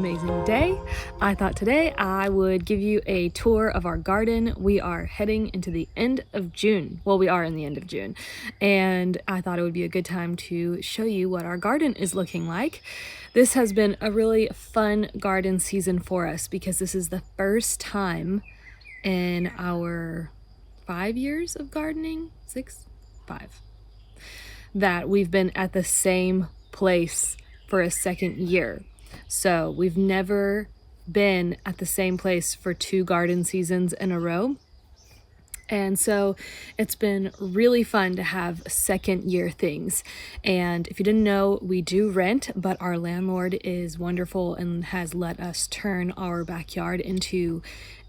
amazing day. I thought today I would give you a tour of our garden. We are heading into the end of June. Well, we are in the end of June, and I thought it would be a good time to show you what our garden is looking like. This has been a really fun garden season for us because this is the first time in our 5 years of gardening, 5, that we've been at the same place for a second year. So we've never been at the same place for 2 garden seasons in a row. And so it's been really fun to have second year things. And if you didn't know, we do rent, but our landlord is wonderful and has let us turn our backyard into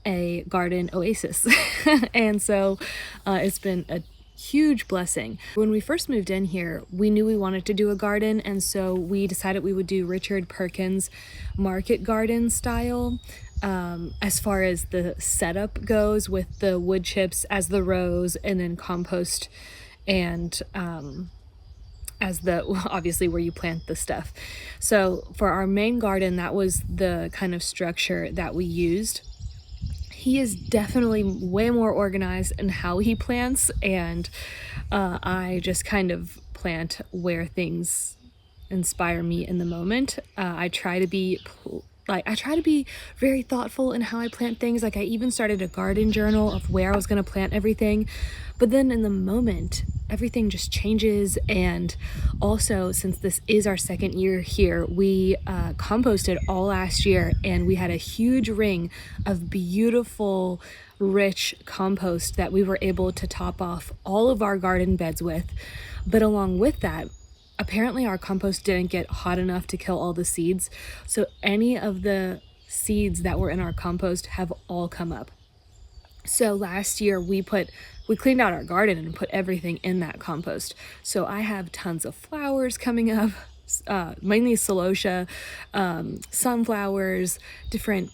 a garden oasis. And so it's been a huge blessing. When we first moved in here, we knew we wanted to do a garden, and so we decided we would do Richard Perkins market garden style. As far as the setup goes, with the wood chips as the rows and then compost and as the obviously where you plant the stuff. So for our main garden, that was the kind of structure that we used. He is definitely way more organized in how he plants, and I just kind of plant where things inspire me in the moment. I try to be very thoughtful in how I plant things. Like, I even started a garden journal of where I was going to plant everything, but then in the moment everything just changes. And also, since this is our second year here, we composted all last year, and we had a huge ring of beautiful rich compost that we were able to top off all of our garden beds with. But along with that, apparently our compost didn't get hot enough to kill all the seeds, so any of the seeds that were in our compost have all come up. So last year we cleaned out our garden and put everything in that compost. So I have tons of flowers coming up, mainly celosia, sunflowers, different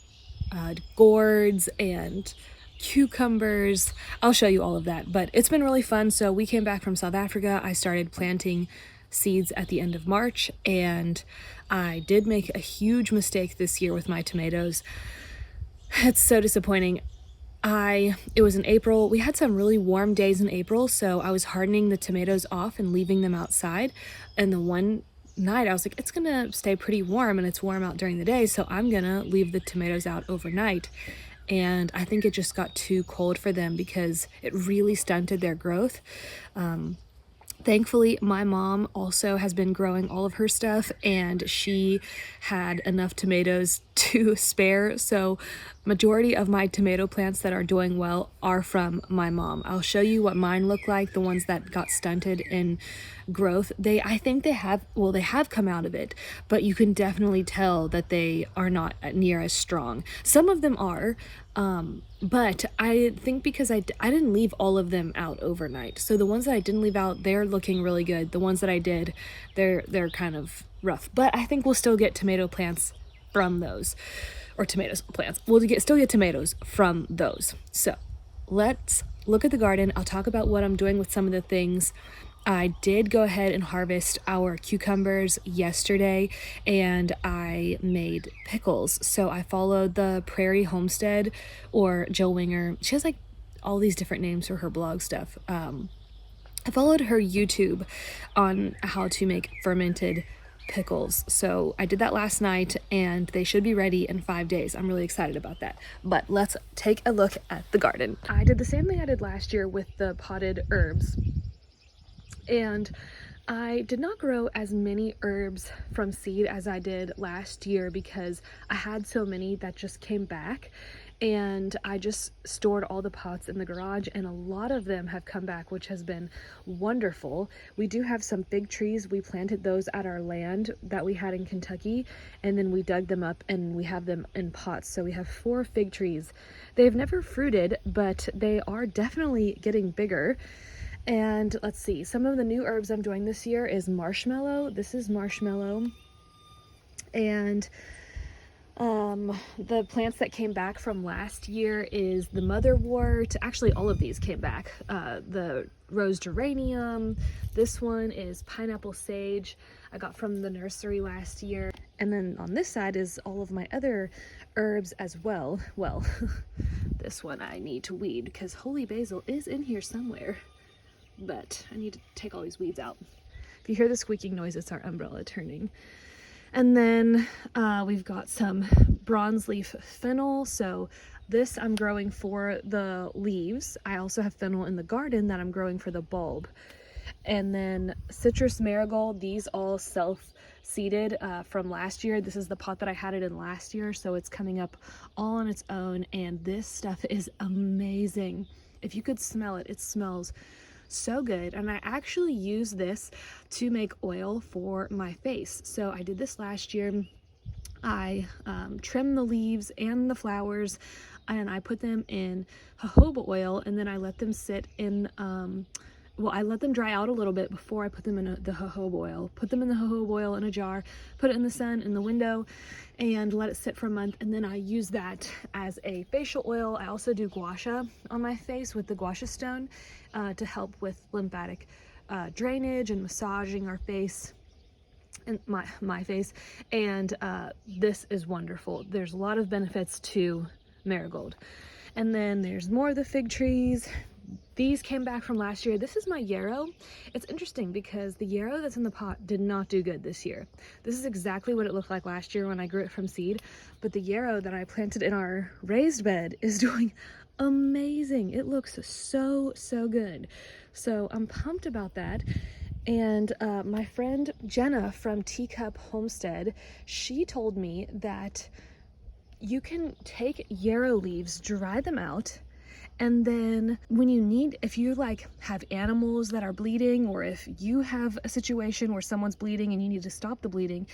gourds and cucumbers. I'll show you all of that, but it's been really fun. So we came back from South Africa. I started planting seeds at the end of March, and I did make a huge mistake this year with my tomatoes. It's so disappointing. It was in April. We had some really warm days in April, so I was hardening the tomatoes off and leaving them outside. And the one night I was like, it's gonna stay pretty warm, and it's warm out during the day, so I'm gonna leave the tomatoes out overnight. And I think it just got too cold for them because it really stunted their growth. Thankfully, my mom also has been growing all of her stuff, and she had enough tomatoes to spare. So majority of my tomato plants that are doing well are from my mom. I'll show you what mine look like, the ones that got stunted in growth. I think they have come out of it, but you can definitely tell that they are not near as strong. Some of them are, but I think because I didn't leave all of them out overnight. So the ones that I didn't leave out, they're looking really good. The ones that I did, they're kind of rough, but I think we'll still get tomato plants from those, or tomatoes plants. We'll still get tomatoes from those. So let's look at the garden. I'll talk about what I'm doing with some of the things. I did go ahead and harvest our cucumbers yesterday, and I made pickles. So I followed the Prairie Homestead, or Jill Winger. She has like all these different names for her blog stuff. I followed her YouTube on how to make fermented pickles. So I did that last night, and they should be ready in 5 days. I'm really excited about that. But let's take a look at the garden. I did the same thing I did last year with the potted herbs. And I did not grow as many herbs from seed as I did last year because I had so many that just came back, and I just stored all the pots in the garage, and a lot of them have come back, which has been wonderful. We do have some fig trees. We planted those at our land that we had in Kentucky, and then we dug them up and we have them in pots. So we have 4 fig trees. They've never fruited, but they are definitely getting bigger. And let's see, some of the new herbs I'm doing this year is marshmallow. This is marshmallow. And the plants that came back from last year is the motherwort. Actually, all of these came back. The rose geranium. This one is pineapple sage. I got from the nursery last year. And then on this side is all of my other herbs as well. Well, this one I need to weed because holy basil is in here somewhere, but I need to take all these weeds out. If you hear the squeaking noise, it's our umbrella turning. And then we've got some bronze leaf fennel. So this I'm growing for the leaves. I also have fennel in the garden that I'm growing for the bulb. And then citrus marigold, these all self-seeded from last year. This is the pot that I had it in last year, so it's coming up all on its own, and this stuff is amazing. If you could smell it, it smells so good. And I actually use this to make oil for my face. So I did this last year. I trimmed the leaves and the flowers, and I put them in jojoba oil, and then I let them sit in well, I let them dry out a little bit before I put them in the jojoba oil. Put them in the jojoba oil in a jar, put it in the sun, in the window, and let it sit for a month. And then I use that as a facial oil. I also do gua sha on my face with the gua sha stone to help with lymphatic drainage and massaging our face and my face. And this is wonderful. There's a lot of benefits to marigold. And then there's more of the fig trees. These came back from last year. This is my yarrow. It's interesting because the yarrow that's in the pot did not do good this year. This is exactly what it looked like last year when I grew it from seed, but the yarrow that I planted in our raised bed is doing amazing. It looks so good. So I'm pumped about that. And my friend Jenna from Teacup Homestead, she told me that you can take yarrow leaves, dry them out, and then when you need, if you like have animals that are bleeding, or if you have a situation where someone's bleeding and you need to stop the bleeding,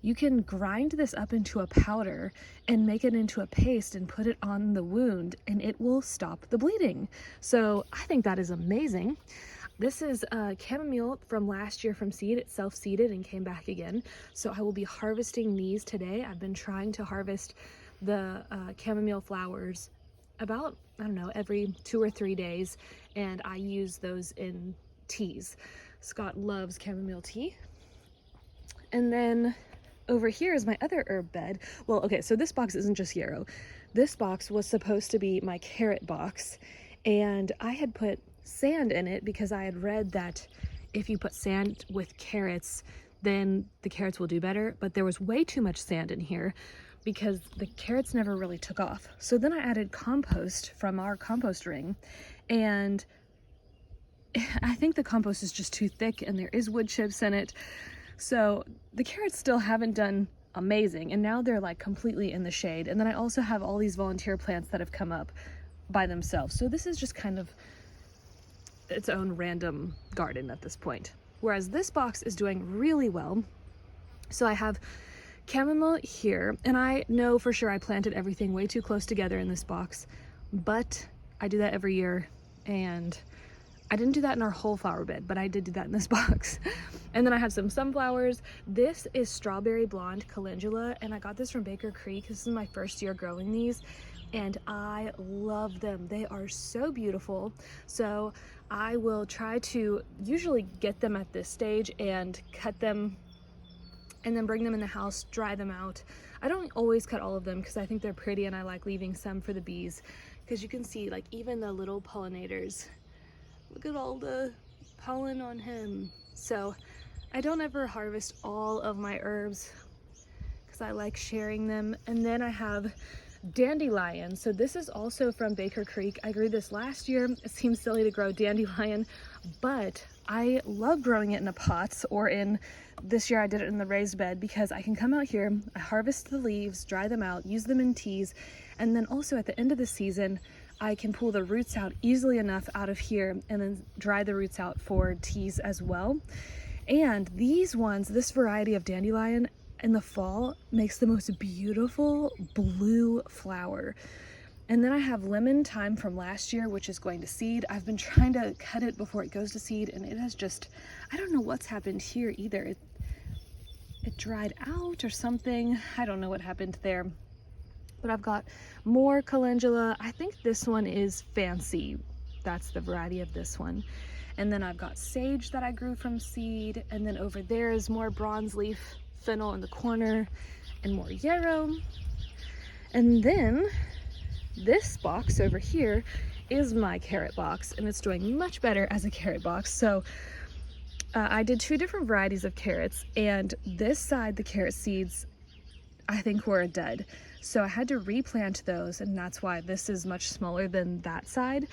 you can grind this up into a powder and make it into a paste and put it on the wound, and it will stop the bleeding. So I think that is amazing. This is chamomile from last year from seed. It self-seeded and came back again. So I will be harvesting these today. I've been trying to harvest the chamomile flowers about, I don't know, every 2 or 3 days, and I use those in teas. Scott loves chamomile tea. And then over here is my other herb bed. Well, okay, so this box isn't just yarrow. This box was supposed to be my carrot box, and I had put sand in it because I had read that if you put sand with carrots, then the carrots will do better, but there was way too much sand in here because the carrots never really took off. So then I added compost from our compost ring, and I think the compost is just too thick and there is wood chips in it. So the carrots still haven't done amazing, and now they're like completely in the shade. And then I also have all these volunteer plants that have come up by themselves. So this is just kind of its own random garden at this point. Whereas this box is doing really well. So I have chamomile here, and I know for sure I planted everything way too close together in this box, but I do that every year, and I didn't do that in our whole flower bed, but I did do that in this box. And then I have some sunflowers. This is strawberry blonde calendula, and I got this from Baker Creek. This is my first year growing these, and I love them. They are so beautiful. So I will try to usually get them at this stage and cut them and then bring them in the house, dry them out. I don't always cut all of them because I think they're pretty, and I like leaving some for the bees, because you can see like even the little pollinators. Look at all the pollen on him. So I don't ever harvest all of my herbs because I like sharing them. And then I have dandelion. So this is also from Baker Creek. I grew this last year. It seems silly to grow dandelion, but I love growing it in a pot, or in this year I did it in the raised bed, because I can come out here, I harvest the leaves, dry them out, use them in teas, and then also at the end of the season I can pull the roots out easily enough out of here and then dry the roots out for teas as well. And these ones, this variety of dandelion in the fall makes the most beautiful blue flower. And then I have lemon thyme from last year, which is going to seed. I've been trying to cut it before it goes to seed, and it has just, I don't know what's happened here either. It dried out or something. I don't know what happened there. But I've got more calendula. I think this one is fancy. That's the variety of this one. And then I've got sage that I grew from seed. And then over there is more bronze leaf fennel in the corner and more yarrow. And then this box over here is my carrot box, and it's doing much better as a carrot box. So I did 2 different varieties of carrots, and this side, the carrot seeds, I think were a dud. So I had to replant those, and that's why this is much smaller than that side.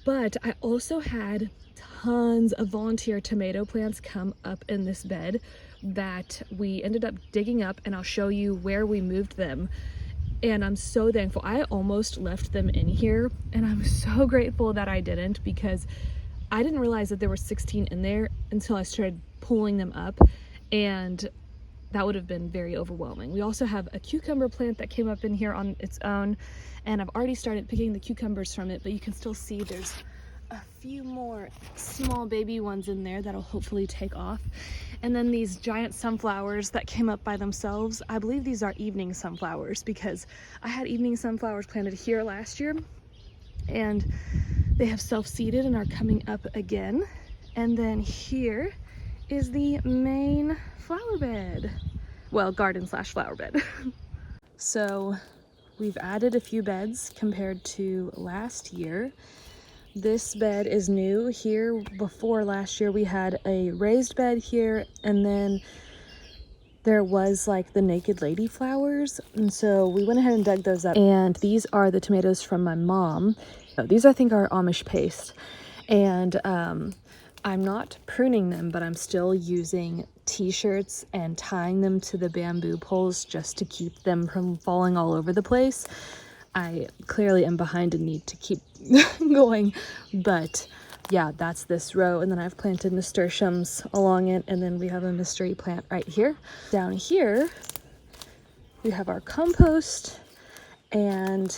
But I also had tons of volunteer tomato plants come up in this bed that we ended up digging up, and I'll show you where we moved them. And I'm so thankful. I almost left them in here, and I'm so grateful that I didn't, because I didn't realize that there were 16 in there until I started pulling them up, and that would have been very overwhelming. We also have a cucumber plant that came up in here on its own, and I've already started picking the cucumbers from it, but you can still see there's a few more small baby ones in there that'll hopefully take off. And then these giant sunflowers that came up by themselves, I believe these are evening sunflowers, because I had evening sunflowers planted here last year, and they have self-seeded and are coming up again. And then here is the main flower bed. Well, garden slash flower bed. So we've added a few beds compared to last year. This bed is new. Here before last year we had a raised bed here, and then there was like the naked lady flowers, and so we went ahead and dug those up. And these are the tomatoes from my mom. These I think are Amish paste, and I'm not pruning them, but I'm still using t-shirts and tying them to the bamboo poles just to keep them from falling all over the place. I clearly am behind and need to keep going, but yeah, that's this row. And then I've planted nasturtiums along it, and then we have a mystery plant right here. Down here we have our compost, and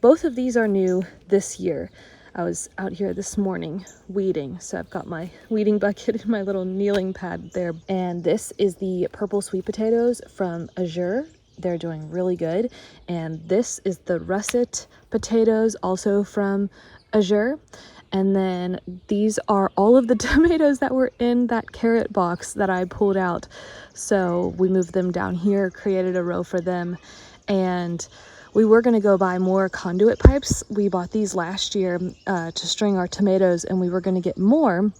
both of these are new this year. I was out here this morning weeding, so I've got my weeding bucket and my little kneeling pad there. And this is the purple sweet potatoes from iHERB. They're doing really good. And this is the russet potatoes, also from iHERB. And then these are all of the tomatoes that were in that carrot box that I pulled out. So we moved them down here, created a row for them, and we were going to go buy more conduit pipes. We bought these last year to string our tomatoes, and we were going to get more.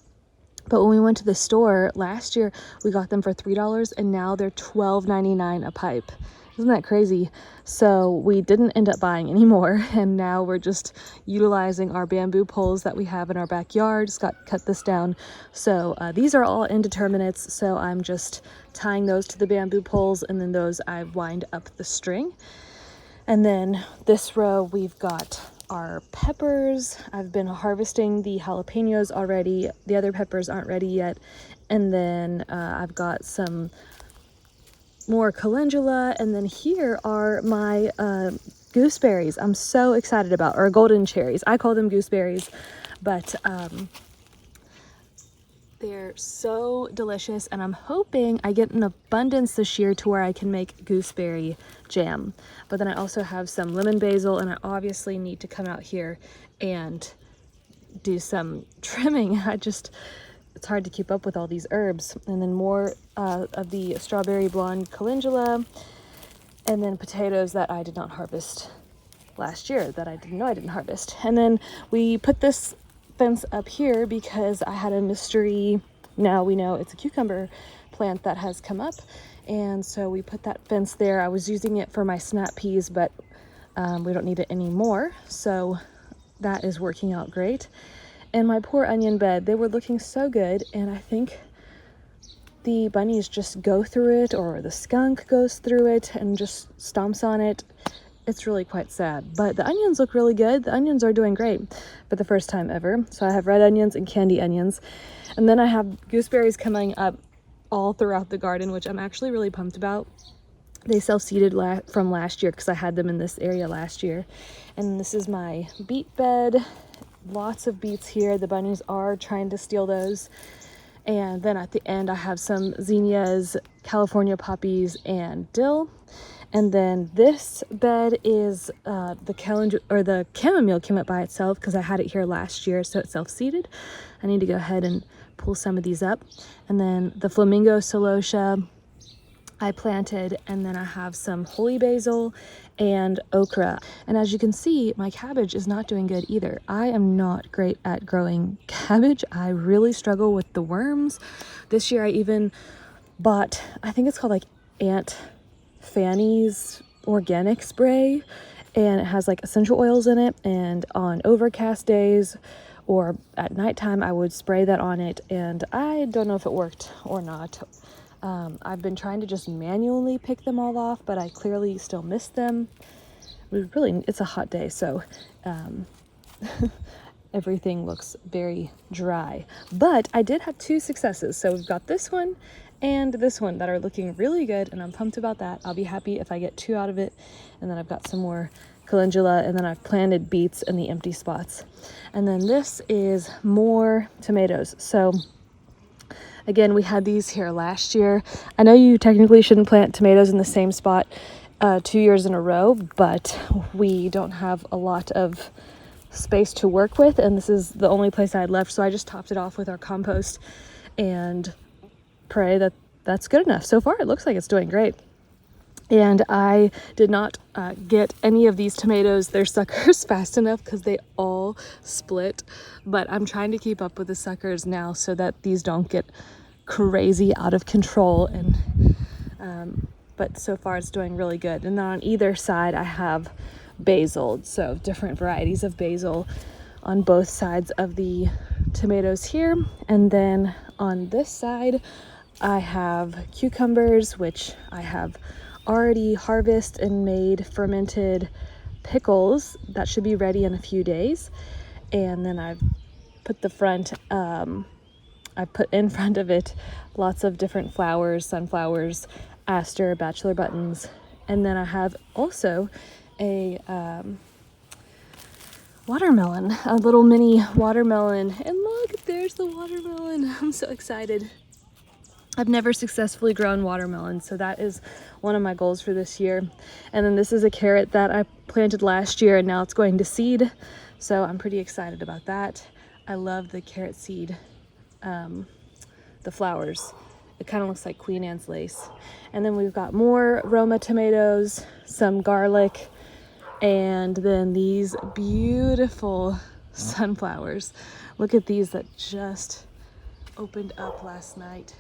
But when we went to the store last year, we got them for $3, and now they're $12.99 a pipe. Isn't that crazy? So we didn't end up buying any more, and now we're just utilizing our bamboo poles that we have in our backyard. Just cut this down. So these are all indeterminates, so I'm just tying those to the bamboo poles, and then those I wind up the string. And then this row, we've got our peppers. I've been harvesting the jalapenos already. The other peppers aren't ready yet. And then I've got some more calendula. And then here are my gooseberries I'm so excited about, or golden cherries. I call them gooseberries, but they're so delicious, and I'm hoping I get an abundance this year to where I can make gooseberry jam. But then I also have some lemon basil, and I obviously need to come out here and do some trimming. It's hard to keep up with all these herbs. And then more of the strawberry blonde calendula, and then potatoes that I did not harvest last year, that I didn't know I didn't harvest. And then we put this fence up here because I had a mystery, now we know it's a cucumber plant that has come up, and so we put that fence there. I was using it for my snap peas, but we don't need it anymore, so that is working out great. And my poor onion bed, they were looking so good, and I think the bunnies just go through it, or the skunk goes through it and just stomps on it. It's really quite sad, but the onions look really good. The onions are doing great for the first time ever. So I have red onions and candy onions. And then I have gooseberries coming up all throughout the garden, which I'm actually really pumped about. They self-seeded from last year because I had them in this area last year. And this is my beet bed. Lots of beets here. The bunnies are trying to steal those. And then at the end, I have some zinnias, California poppies, and dill. And then this bed is the chamomile came up by itself because I had it here last year, so it's self-seeded. I need to go ahead and pull some of these up. And then the flamingo celosia I planted, and then I have some holy basil and okra. And as you can see, my cabbage is not doing good either. I am not great at growing cabbage. I really struggle with the worms. This year I even bought, I think it's called like Aunt Fanny's organic spray, and it has like essential oils in it, and on overcast days or at nighttime I would spray that on it, and I don't know if it worked or not. I've been trying to just manually pick them all off, but I clearly still miss them. It's a hot day, so everything looks very dry. But I did have 2 successes. So we've got this one and this one that are looking really good, and I'm pumped about that. I'll be happy if I get 2 out of it. And then I've got some more calendula, and then I've planted beets in the empty spots. And then this is more tomatoes. So again, we had these here last year. I know you technically shouldn't plant tomatoes in the same spot 2 years in a row, but we don't have a lot of space to work with, and this is the only place I had left, so I just topped it off with our compost and pray that that's good enough. So far, it looks like it's doing great. And I did not get any of these tomatoes, their suckers, fast enough because they all split, but I'm trying to keep up with the suckers now so that these don't get crazy out of control. And but so far it's doing really good. And then on either side I have basil, so different varieties of basil on both sides of the tomatoes here. And then on this side I have cucumbers, which I have already harvested and made fermented pickles that should be ready in a few days. And then I've put I put in front of it lots of different flowers, sunflowers, aster, bachelor buttons. And then I have also a watermelon, a little mini watermelon. And look, there's the watermelon. I'm so excited. I've never successfully grown watermelon, so that is one of my goals for this year. And then this is a carrot that I planted last year, and now it's going to seed, so I'm pretty excited about that. I love the carrot seed, the flowers. It kind of looks like Queen Anne's lace. And then we've got more Roma tomatoes, some garlic, and then these beautiful sunflowers. Look at these that just opened up last night.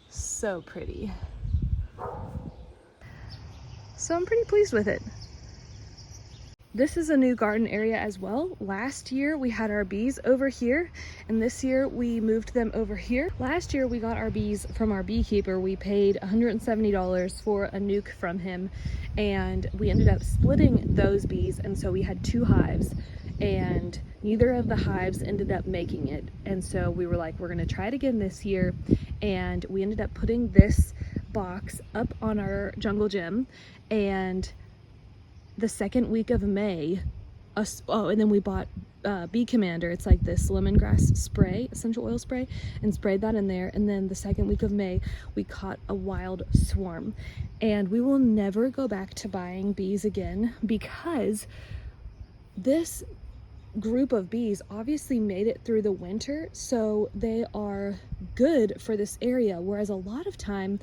So pretty. So I'm pretty pleased with it. This is a new garden area as well. Last year we had our bees over here, and this year we moved them over here. Last year we got our bees from our beekeeper. We paid $170 for a nuke from him, and we ended up splitting those bees, and so we had 2 hives, and neither of the hives ended up making it. And so we were like, we're gonna try it again this year, and we ended up putting this box up on our jungle gym. And the second week of May, and then we bought Bee Commander. It's like this lemongrass spray, essential oil spray, and sprayed that in there. And then the second week of May, we caught a wild swarm. And we will never go back to buying bees again, because this group of bees obviously made it through the winter, so they are good for this area. Whereas a lot of time,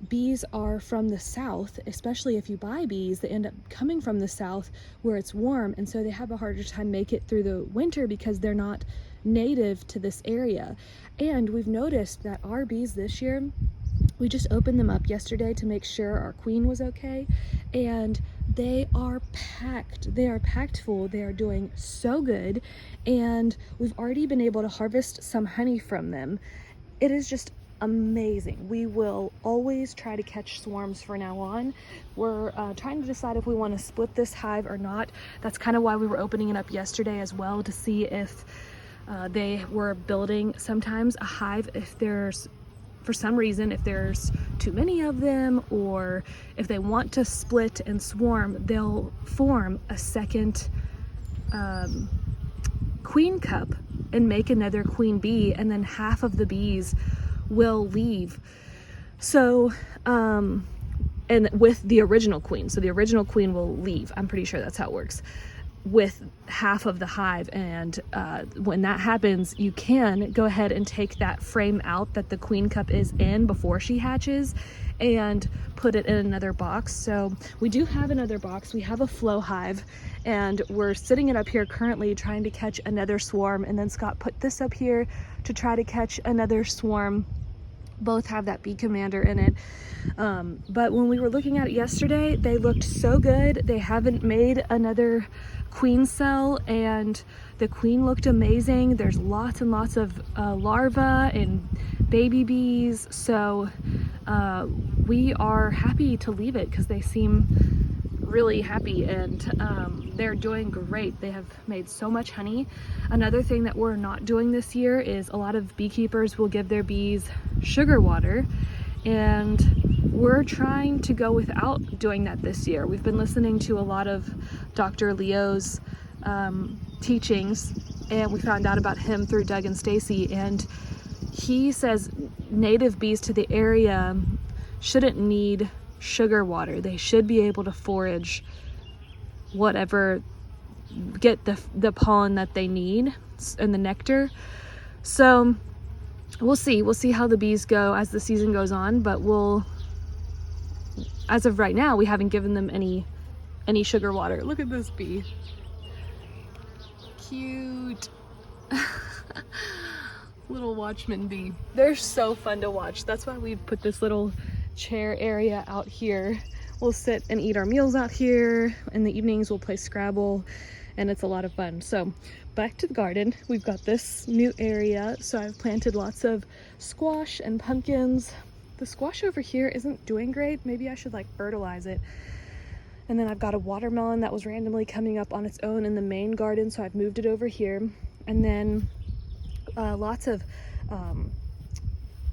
bees are from the south, especially if you buy bees, they end up coming from the south where it's warm, and so they have a harder time make it through the winter because they're not native to this area. And we've noticed that our bees this year, we just opened them up yesterday to make sure our queen was okay, and they are packed. They are packed full. They are doing so good, and we've already been able to harvest some honey from them. It is just amazing. We will always try to catch swarms from now on. We're trying to decide if we want to split this hive or not. That's kind of why we were opening it up yesterday as well, to see if they were building sometimes a hive if there's, for some reason, if there's too many of them, or if they want to split and swarm, they'll form a second queen cup and make another queen bee, and then half of the bees will leave. So and with the original queen, so the original queen will leave. I'm pretty sure that's how it works. with half of the hive, and when that happens, you can go ahead and take that frame out that the queen cup is in before she hatches and put it in another box. So we do have another box. We have a flow hive, and we're sitting it up here currently trying to catch another swarm, and then Scott put this up here to try to catch another swarm. Both have that bee commander in it. But when we were looking at it yesterday, they looked so good. They haven't made another queen cell, and the queen looked amazing. There's lots and lots of larvae and baby bees. So we are happy to leave it because they seem really happy, and they're doing great. They have made so much honey. Another thing that we're not doing this year is a lot of beekeepers will give their bees sugar water, and we're trying to go without doing that this year. We've been listening to a lot of Dr. Leo's teachings, and we found out about him through Doug and Stacy, and he says native bees to the area shouldn't need sugar water. They should be able to forage whatever, get the pollen that they need and the nectar. So we'll see how the bees go as the season goes on, but as of right now, we haven't given them any sugar water. Look at this bee. Cute. Little watchman bee. They're so fun to watch. That's why we put this little chair area out here. We'll sit and eat our meals out here. In the evenings, we'll play Scrabble, and it's a lot of fun. So back to the garden. We've got this new area. So I've planted lots of squash and pumpkins. The squash over here isn't doing great. Maybe I should like fertilize it. And then I've got a watermelon that was randomly coming up on its own in the main garden, so I've moved it over here. And then lots of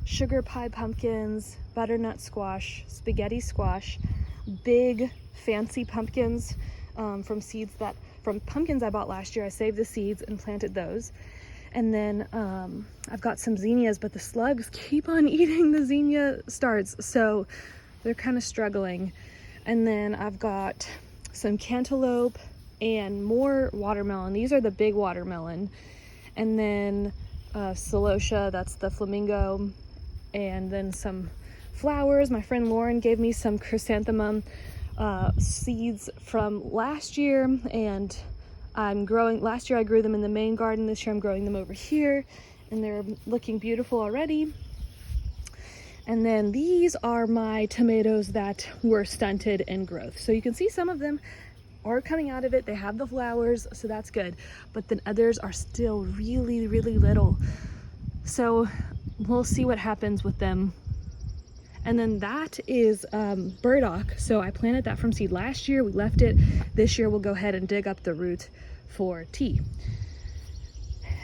sugar pie pumpkins, butternut squash, spaghetti squash, big fancy pumpkins from pumpkins I bought last year. I saved the seeds and planted those. And then I've got some zinnias, but the slugs keep on eating the zinnia starts, so they're kind of struggling. And then I've got some cantaloupe and more watermelon. These are the big watermelon. And then celosia, that's the flamingo. And then some flowers. My friend Lauren gave me some chrysanthemum seeds from last year, and last year I grew them in the main garden. This year I'm growing them over here, and they're looking beautiful already. And then these are my tomatoes that were stunted in growth. So you can see some of them are coming out of it. They have the flowers, so that's good. But then others are still really, really little. So we'll see what happens with them. And then that is burdock. So I planted that from seed last year. We left it. This year we'll go ahead and dig up the root for tea.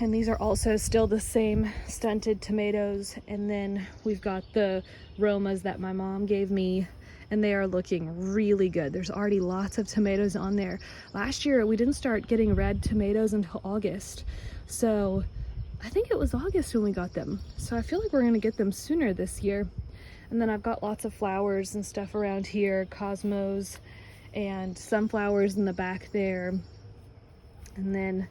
And these are also still the same stunted tomatoes. And then we've got the Romas that my mom gave me, and they are looking really good. There's already lots of tomatoes on there. Last year we didn't start getting red tomatoes until August. So I think it was August when we got them. So I feel like we're gonna get them sooner this year. And then I've got lots of flowers and stuff around here, cosmos and sunflowers in the back there. And then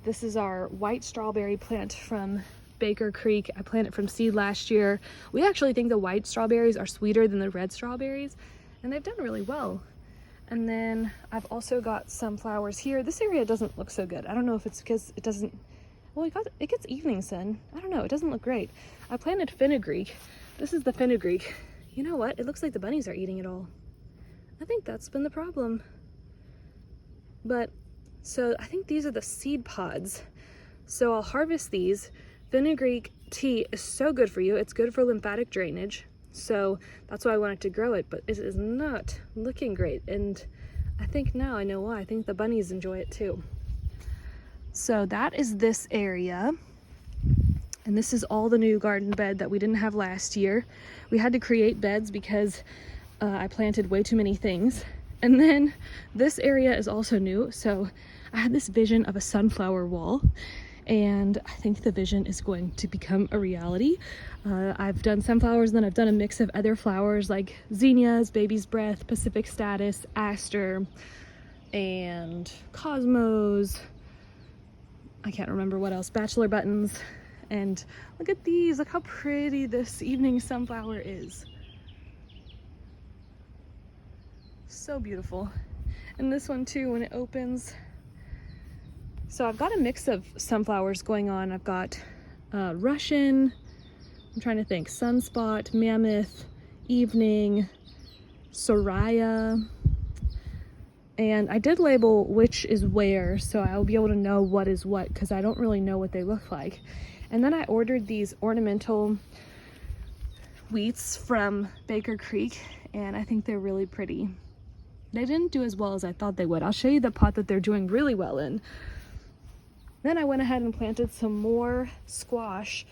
this is our white strawberry plant from Baker Creek. I planted from seed last year. We actually think the white strawberries are sweeter than the red strawberries, and they've done really well. And then I've also got some flowers here. This area doesn't look so good. I don't know if it's because it doesn't, well, it gets evening sun. I don't know, it doesn't look great. I planted fenugreek. This is the fenugreek. You know what? It looks like the bunnies are eating it all. I think that's been the problem. But, so I think these are the seed pods. So I'll harvest these. Fenugreek tea is so good for you. It's good for lymphatic drainage. So that's why I wanted to grow it, but it is not looking great. And I think now I know why. I think the bunnies enjoy it too. So that is this area. And this is all the new garden bed that we didn't have last year. We had to create beds because I planted way too many things. And then this area is also new. So I had this vision of a sunflower wall, and I think the vision is going to become a reality. I've done sunflowers, and then I've done a mix of other flowers like zinnias, baby's breath, Pacific status, aster, and cosmos. I can't remember what else, bachelor buttons. And look at these, look how pretty this evening sunflower is. So beautiful. And this one too, when it opens. So I've got a mix of sunflowers going on. I've got Russian, I'm trying to think, Sunspot, Mammoth, Evening, Soraya. And I did label which is where, so I'll be able to know what is what, because I don't really know what they look like. And then I ordered these ornamental wheats from Baker Creek, and I think they're really pretty. They didn't do as well as I thought they would. I'll show you the pot that they're doing really well in. Then I went ahead and planted some more squash.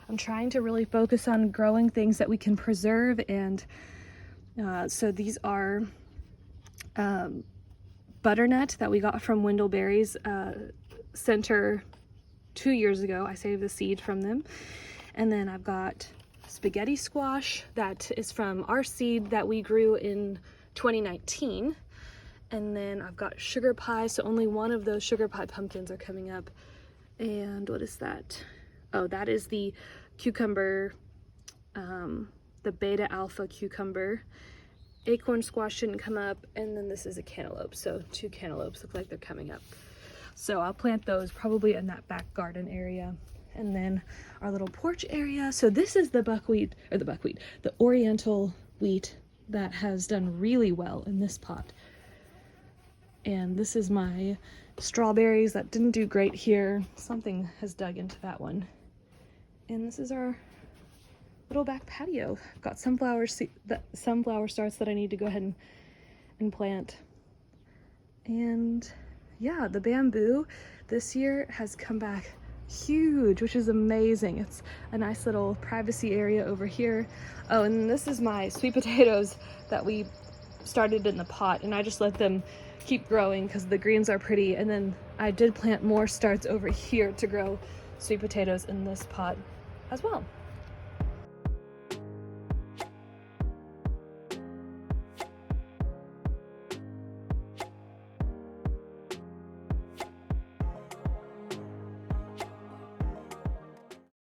I'm trying to really focus on growing things that we can preserve, and so these are butternut that we got from Wendellberry's center 2 years ago. I saved the seed from them. And then I've got spaghetti squash that is from our seed that we grew in 2019. And then I've got sugar pie, so only one of those sugar pie pumpkins are coming up. And what is that? Oh, that is the cucumber, the beta alpha cucumber. Acorn squash didn't come up, and then this is a cantaloupe, so 2 cantaloupes look like they're coming up. So I'll plant those probably in that back garden area. And then our little porch area. So this is the the oriental wheat that has done really well in this pot. And this is my strawberries that didn't do great here. Something has dug into that one. And this is our little back patio. I've got sunflower starts that I need to go ahead and plant. And yeah, the bamboo this year has come back huge, which is amazing. It's a nice little privacy area over here. Oh, and this is my sweet potatoes that we started in the pot, and I just let them keep growing because the greens are pretty. And then I did plant more starts over here to grow sweet potatoes in this pot as well.